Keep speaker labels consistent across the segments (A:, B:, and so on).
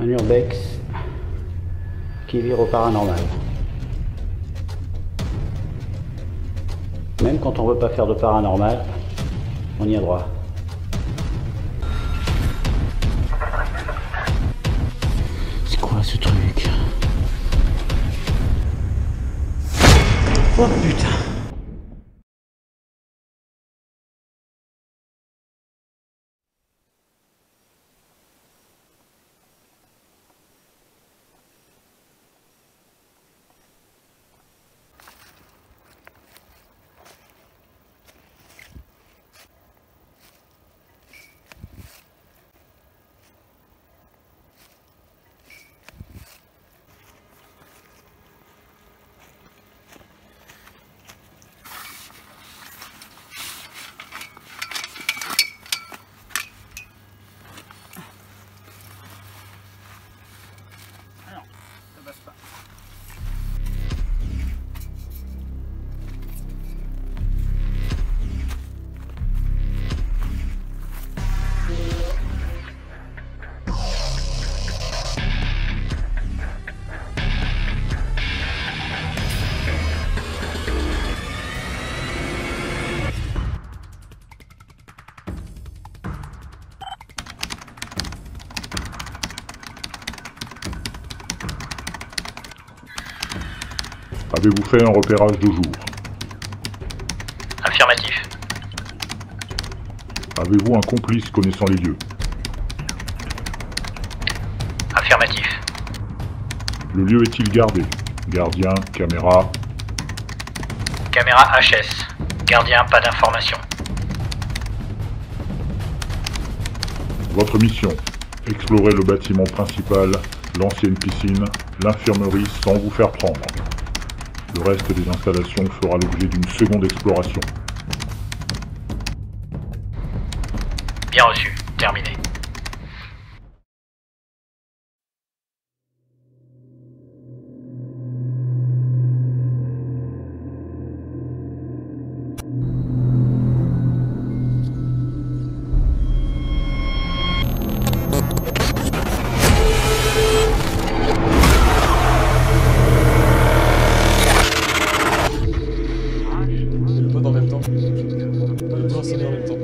A: Un urbex qui vire au paranormal. Même quand on veut pas faire de paranormal, on y a droit. C'est quoi ce truc? Oh putain!
B: Avez-vous fait un repérage de jour?
C: Affirmatif.
B: Avez-vous un complice connaissant les lieux?
C: Affirmatif.
B: Le lieu est-il gardé? Gardien, caméra?
C: Caméra HS. Gardien, pas d'information.
B: Votre mission: explorer le bâtiment principal, l'ancienne piscine, l'infirmerie sans vous faire prendre. Le reste des installations fera l'objet d'une seconde exploration.
C: Bien reçu. Terminé.
D: En même temps. Pas le temps, c'est en même temps.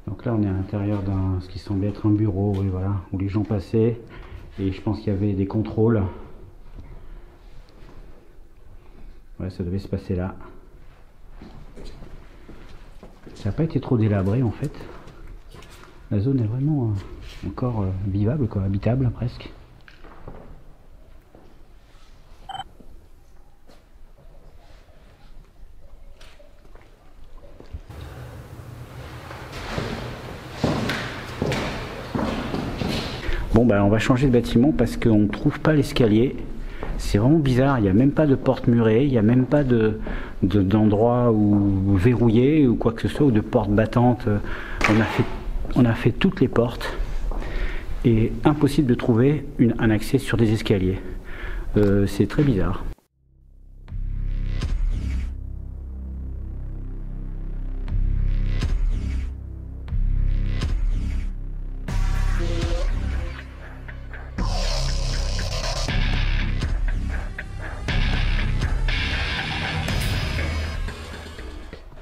A: Donc là on est à l'intérieur d'un ce qui semblait être un bureau, oui, voilà, où les gens passaient et je pense qu'il y avait des contrôles. Ouais, ça devait se passer là. Ça n'a pas été trop délabré en fait. La zone est vraiment encore vivable, quoi, habitable presque. Bon bah on va changer de bâtiment parce qu'on ne trouve pas l'escalier. C'est vraiment bizarre, il n'y a même pas de porte murée, il n'y a même pas d'endroit où verrouillé ou quoi que ce soit, ou de porte battante. On a fait toutes les portes et impossible de trouver un accès sur des escaliers. C'est très bizarre.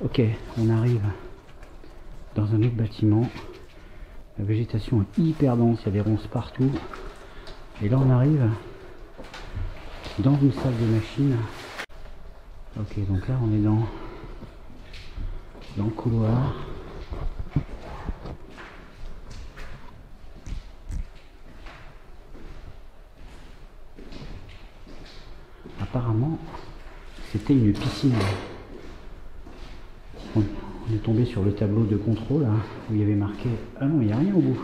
A: Ok, on arrive dans un autre bâtiment. La végétation est hyper dense, il y a des ronces partout. Et là on arrive dans une salle de machine. Ok, donc là on est dans le couloir. Apparemment, c'était une piscine. On est tombé sur le tableau de contrôle là, où il y avait marqué... Ah non, il n'y a rien au bout.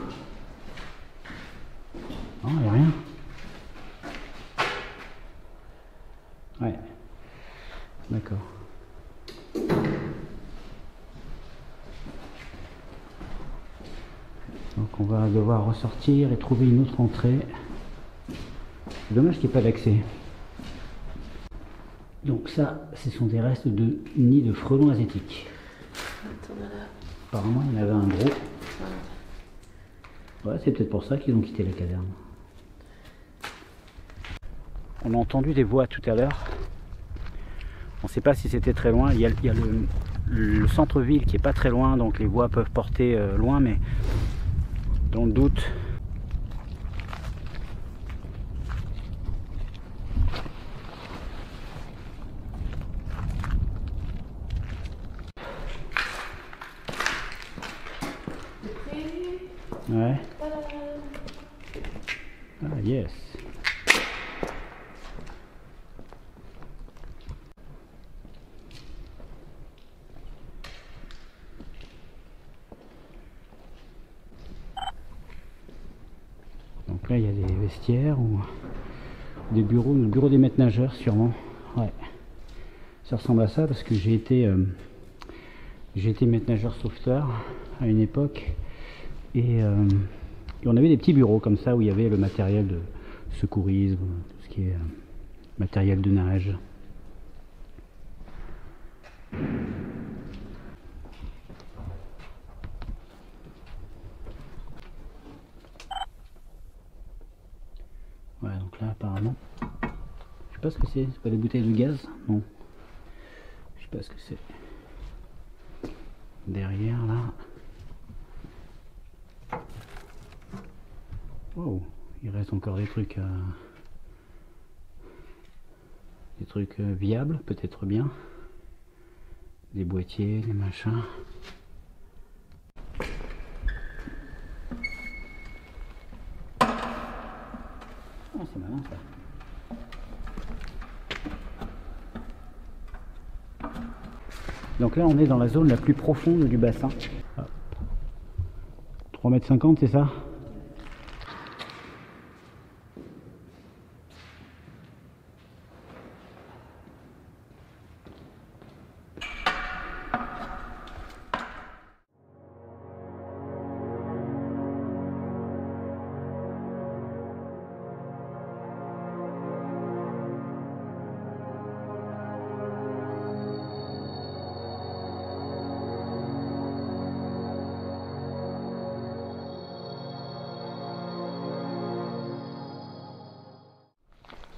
A: Non, il n'y a rien. va devoir ressortir et trouver une autre entrée. C'est dommage qu'il n'y ait pas d'accès. Donc ça, ce sont des restes de nids de frelons asiatiques. Apparemment, il y en avait un gros. Ouais, c'est peut-être pour ça qu'ils ont quitté la caserne. On a entendu des voix tout à l'heure. On ne sait pas si c'était très loin. Il y a le centre-ville qui est pas très loin, donc les voix peuvent porter loin, mais dans le doute. Ouais. Ah yes. Donc là il y a des vestiaires ou des bureaux, le bureau des maîtres nageurs sûrement. Ouais. Ça ressemble à ça parce que j'ai été maître nageur sauveteur à une époque et on avait des petits bureaux comme ça où il y avait le matériel de secourisme, tout ce qui est matériel de nage. Ouais, donc là apparemment, je sais pas ce que c'est pas des bouteilles de gaz, non, je sais pas ce que c'est. Derrière là, wow, il reste encore des trucs viables, peut-être bien, des boîtiers, des machins. Ah, c'est malin ça. Donc là on est dans la zone la plus profonde du bassin. 3,50 m, c'est ça?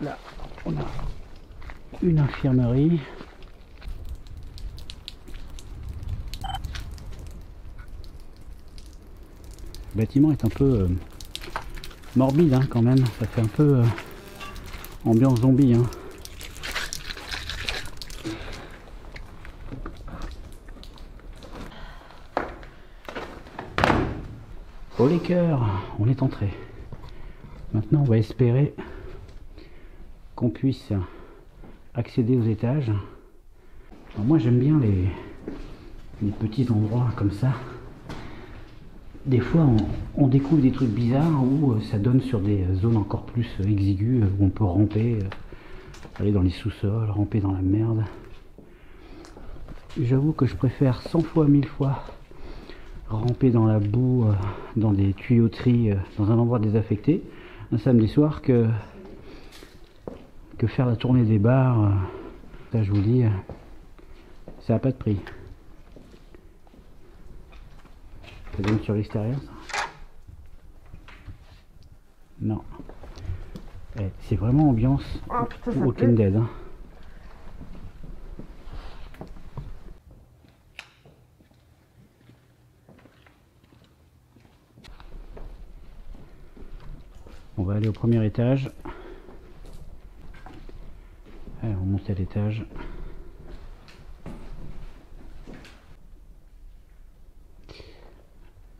A: Là, on a une infirmerie. Le bâtiment est un peu morbide hein, quand même. Ça fait un peu ambiance zombie. Hein. Oh les cœurs, on est entré. Maintenant, on va espérer qu'on puisse accéder aux étages. Alors moi j'aime bien les petits endroits comme ça. Des fois on découvre des trucs bizarres où ça donne sur des zones encore plus exiguës où on peut ramper, aller dans les sous-sols, ramper dans la merde. J'avoue que je préfère 100 fois, 1000 fois ramper dans la boue, dans des tuyauteries, dans un endroit désaffecté un samedi soir que faire la tournée des bars. Ça je vous dis, ça n'a pas de prix. Ça donne sur l'extérieur ça? Non. C'est vraiment ambiance Walking Dead. Hein. On va aller au premier étage. Allez, on monte à l'étage.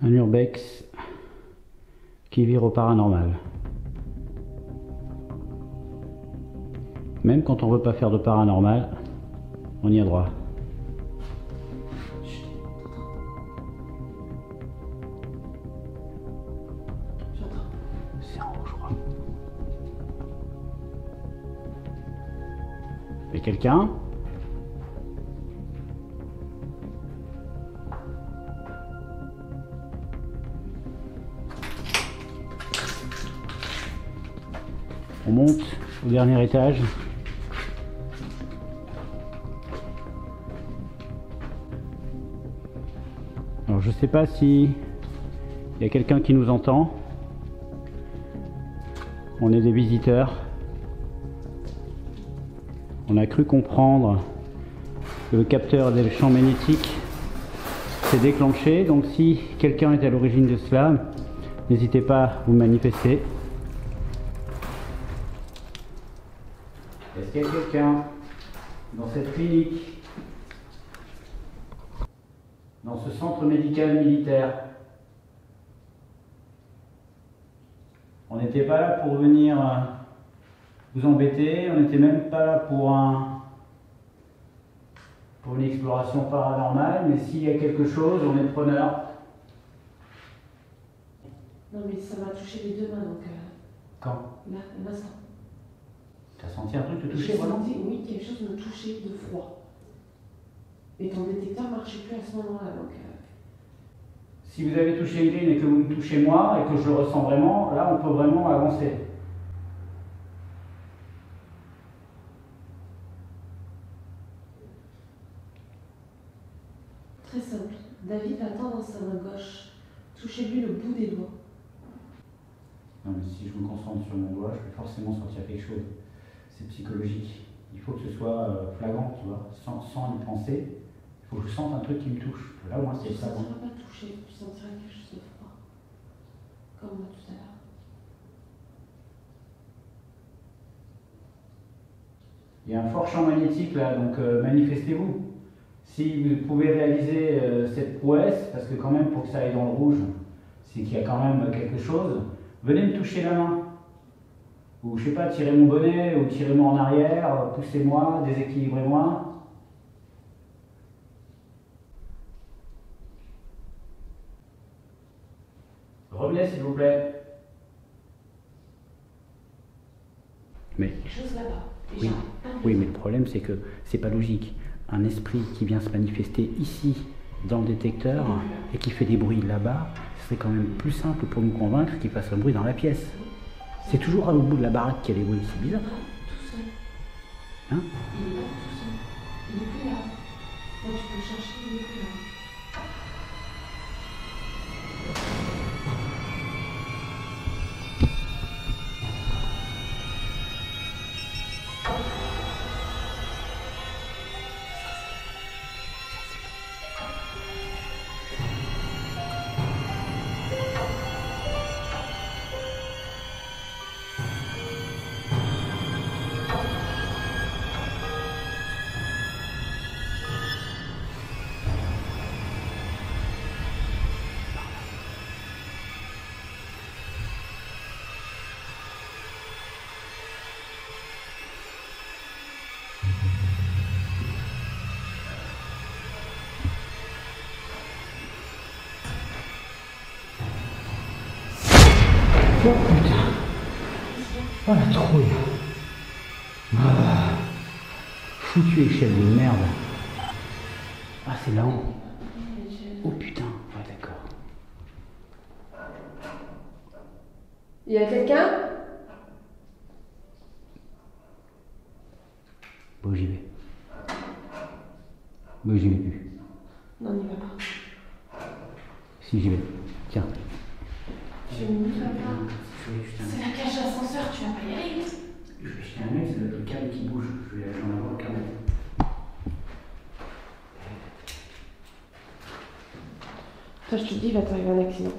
A: Un urbex qui vire au paranormal. Même quand on veut pas faire de paranormal, on y a droit. C'est en haut, je crois. Et quelqu'un? On monte au dernier étage. Alors je sais pas si il y a quelqu'un qui nous entend. On est des visiteurs. On a cru comprendre que le capteur des champs magnétiques s'est déclenché. Donc si quelqu'un est à l'origine de cela, n'hésitez pas à vous manifester. Est-ce qu'il y a quelqu'un dans cette clinique, dans ce centre médical militaire? On n'était pas là pour venir vous embêter, on n'était même pas là pour une exploration paranormale, mais s'il y a quelque chose, on est preneur.
E: Non mais ça m'a touché les deux mains donc...
A: Quand?
E: Là, l'instant.
A: T'as senti un truc te toucher,
E: J'ai
A: voilà?
E: senti, oui, quelque chose me touchait de froid. Et ton détecteur marchait plus à ce moment-là donc...
A: Si vous avez touché Green et que vous me touchez moi et que je le ressens vraiment, là on peut vraiment avancer.
E: Très simple. David attend dans sa main gauche. Touchez-lui le bout des doigts.
A: Non mais si je me concentre sur mon doigt, je vais forcément sentir quelque chose. C'est psychologique. Il faut que ce soit flagrant, tu vois, sans y penser. Il faut que je sente un truc qui me touche. Là au moins c'est
E: Tu ne
A: flagrant.
E: sentiras pas touché, tu sentiras quelque chose de froid. Comme moi tout à l'heure.
A: Il y a un fort champ magnétique là, donc manifestez-vous. Si vous pouvez réaliser cette prouesse, parce que quand même pour que ça aille dans le rouge, c'est qu'il y a quand même quelque chose, venez me toucher la main. Ou je sais pas, tirez mon bonnet, ou tirez-moi en arrière, poussez-moi, déséquilibrez-moi. Revenez s'il vous plaît. Mais
E: Quelque chose là-bas.
A: oui, oui, mais le problème c'est que c'est pas logique. Un esprit qui vient se manifester ici, dans le détecteur, et qui fait des bruits là-bas, ce serait quand même plus simple pour nous convaincre qu'il fasse un bruit dans la pièce. C'est toujours à l'autre bout de la baraque qu'il y a des bruits, c'est bizarre.
E: Tout seul.
A: Hein?
E: Il est là tout seul. Il est plus là. Quand tu peux chercher, il est plus là.
A: Oh putain. Oh la trouille. Ah. Foutu échelle de merde. Ah c'est là-haut. Oh putain. Ah d'accord.
E: Il y a quelqu'un?
A: Bon j'y vais. Bon j'y vais plus.
E: Non, n'y va pas.
A: Si j'y vais. Tiens.
E: Je n'y va pas. C'est la cage d'ascenseur, tu vas pas y aller.
A: Je vais jeter un œil, c'est le câble qui bouge. Je vais aller en avoir le câble.
E: Toi, je te dis, il va t'arriver un accident.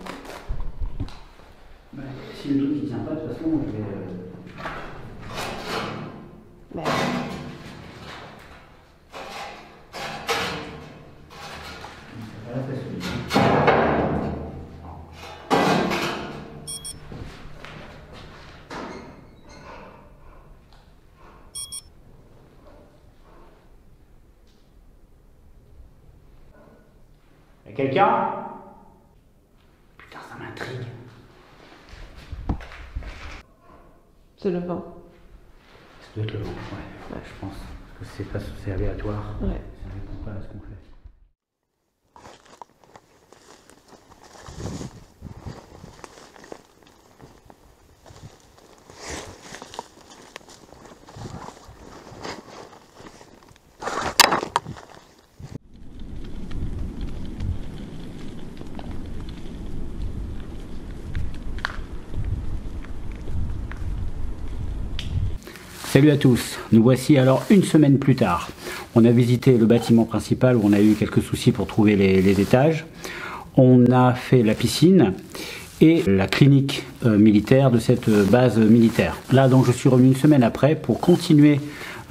A: Bah, si le truc il tient pas, de toute façon, je vais.
E: Bah.
A: Ça va, ça se fait. Y'a quelqu'un? Putain, ça m'intrigue.
E: C'est le vent.
A: Ça doit être le vent, ouais, je pense. Parce que c'est aléatoire.
E: Ouais.
A: Ça répond pas à ce qu'on fait. Salut à tous, nous voici alors une semaine plus tard. On a visité le bâtiment principal où on a eu quelques soucis pour trouver les étages. On a fait la piscine et la clinique militaire de cette base militaire. Là donc je suis revenu une semaine après pour continuer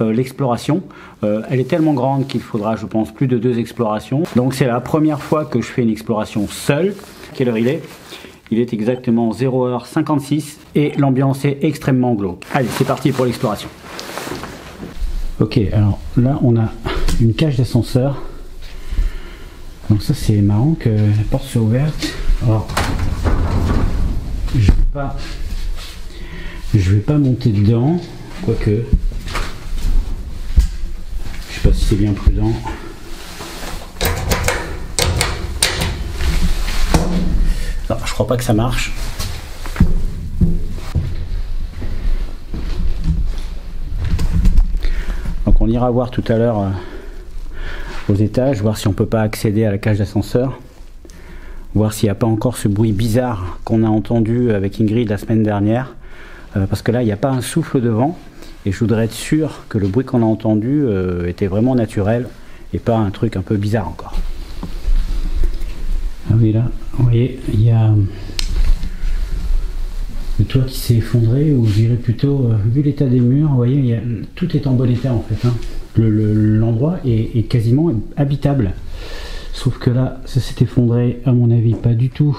A: l'exploration. Elle est tellement grande qu'il faudra je pense plus de 2 explorations. Donc c'est la première fois que je fais une exploration seule. Quelle heure il est ? Il est exactement 0h56 et l'ambiance est extrêmement glauque. Allez, c'est parti pour l'exploration. Ok, alors là on a une cage d'ascenseur. Donc ça c'est marrant que la porte soit ouverte. Alors, je vais pas monter dedans, quoique. Je sais pas si c'est bien prudent. Non, je crois pas que ça marche. Donc on ira voir tout à l'heure aux étages, voir si on peut pas accéder à la cage d'ascenseur, voir s'il n'y a pas encore ce bruit bizarre qu'on a entendu avec Ingrid la semaine dernière, parce que là il n'y a pas un souffle de vent et je voudrais être sûr que le bruit qu'on a entendu était vraiment naturel et pas un truc un peu bizarre encore. Ah oui, là, vous voyez, il y a le toit qui s'est effondré, ou je dirais plutôt, vu l'état des murs, vous voyez, tout est en bon état en fait. Hein. L'endroit est quasiment habitable. Sauf que là, ça s'est effondré, à mon avis, pas du tout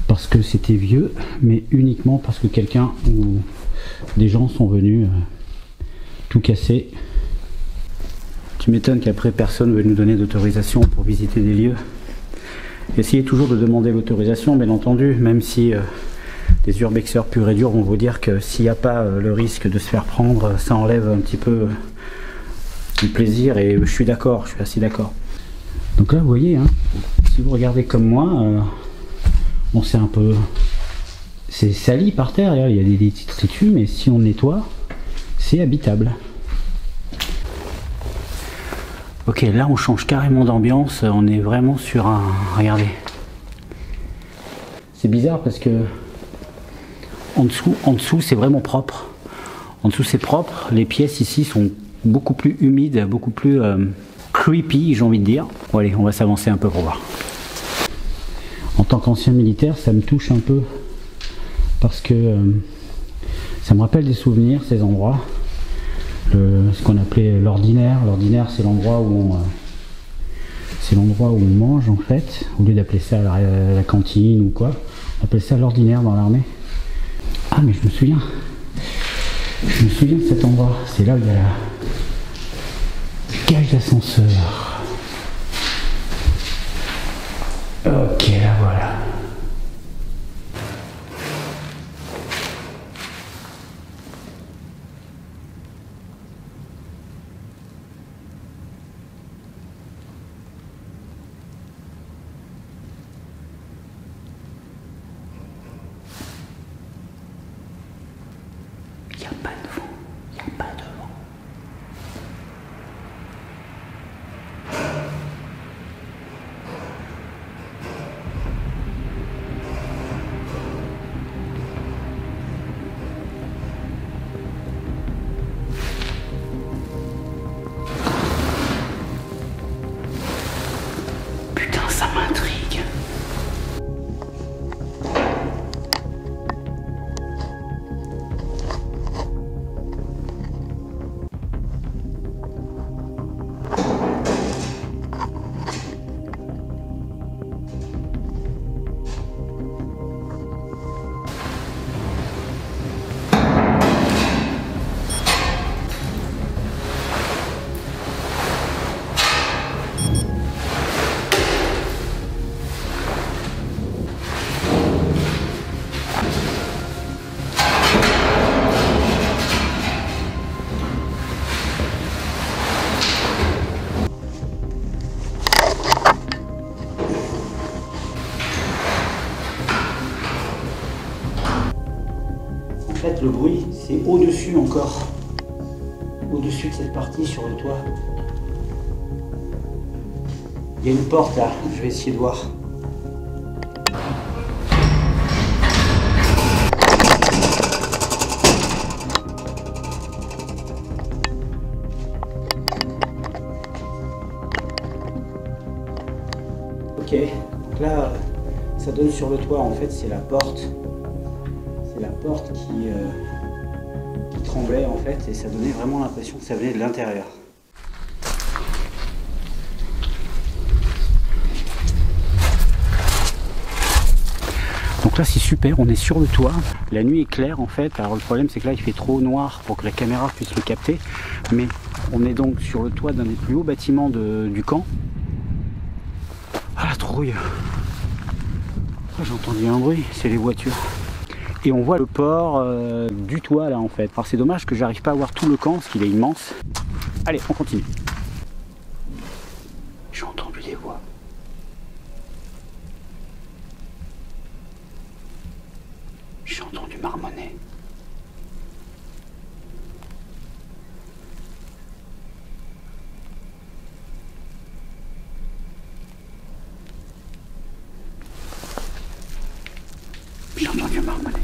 A: parce que c'était vieux, mais uniquement parce que quelqu'un ou des gens sont venus tout casser. Tu m'étonnes qu'après personne ne veut nous donner d'autorisation pour visiter des lieux. Essayez toujours de demander l'autorisation, bien entendu, même si des urbexeurs purs et durs vont vous dire que s'il n'y a pas le risque de se faire prendre, ça enlève un petit peu du plaisir, et je suis d'accord, je suis assez d'accord. Donc là, vous voyez, hein, si vous regardez comme moi, on sait un peu, c'est sali par terre, il y a des petits détritus, mais si on nettoie, c'est habitable. Ok, là on change carrément d'ambiance, on est vraiment sur un... Regardez. C'est bizarre parce que en dessous c'est vraiment propre. En dessous c'est propre, les pièces ici sont beaucoup plus humides, beaucoup plus creepy, j'ai envie de dire. Bon allez, on va s'avancer un peu pour voir. En tant qu'ancien militaire, ça me touche un peu parce que ça me rappelle des souvenirs, ces endroits. Ce qu'on appelait l'ordinaire. L'ordinaire, c'est l'endroit où on mange en fait, au lieu d'appeler ça la cantine ou quoi, on appelait ça l'ordinaire dans l'armée. Ah mais je me souviens de cet endroit, c'est là où il y a la cage d'ascenseur. Ok, là voilà. Il n'y a pas de vent, il n'y a pas de vent. Putain, ça m'intrigue. En fait, le bruit, c'est au-dessus encore. Au-dessus de cette partie sur le toit. Il y a une porte là, je vais essayer de voir. sur le toit, en fait, c'est la porte. C'est la porte qui tremblait, en fait, et ça donnait vraiment l'impression que ça venait de l'intérieur. Donc là c'est super, on est sur le toit, la nuit est claire en fait, alors le problème c'est que là il fait trop noir pour que la caméra puisse le capter, mais on est donc sur le toit d'un des plus hauts bâtiments du camp. Ah la trouille, oh, j'ai entendu un bruit, c'est les voitures. Et on voit le port du toit là en fait. Alors c'est dommage que j'arrive pas à voir tout le camp parce qu'il est immense. Allez, on continue. J'ai entendu des voix. J'ai entendu marmonner. J'ai entendu marmonner.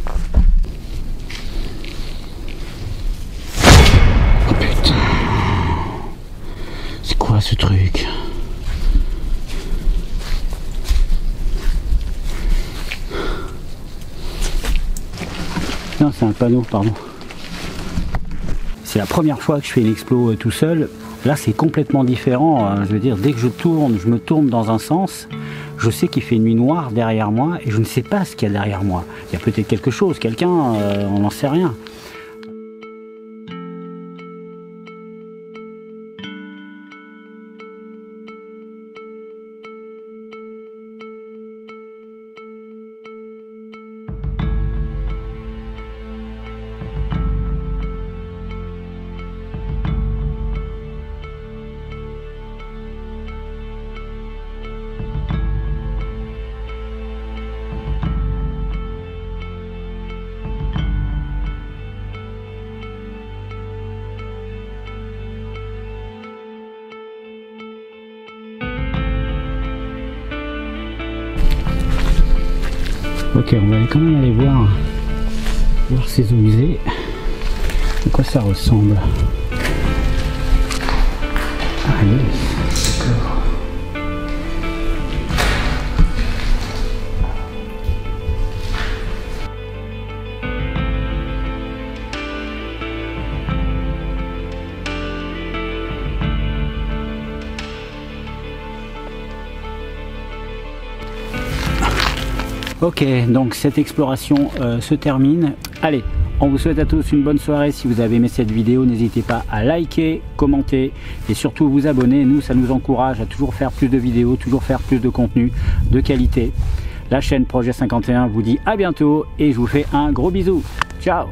A: Oh putain. C'est quoi ce truc? Non, c'est un panneau, pardon. C'est la première fois que je fais une explo tout seul. Là, c'est complètement différent. Je veux dire, dès que je me tourne dans un sens, je sais qu'il fait une nuit noire derrière moi et je ne sais pas ce qu'il y a derrière moi. Il y a peut-être quelque chose, quelqu'un, on n'en sait rien. Ok, on va quand même aller voir ces eaux usées. À quoi ça ressemble? Allez, d'accord. Ok, donc cette exploration se termine. Allez, on vous souhaite à tous une bonne soirée. Si vous avez aimé cette vidéo, n'hésitez pas à liker, commenter et surtout vous abonner. Nous, ça nous encourage à toujours faire plus de vidéos, toujours faire plus de contenu de qualité. La chaîne Projet 51 vous dit à bientôt et je vous fais un gros bisou. Ciao!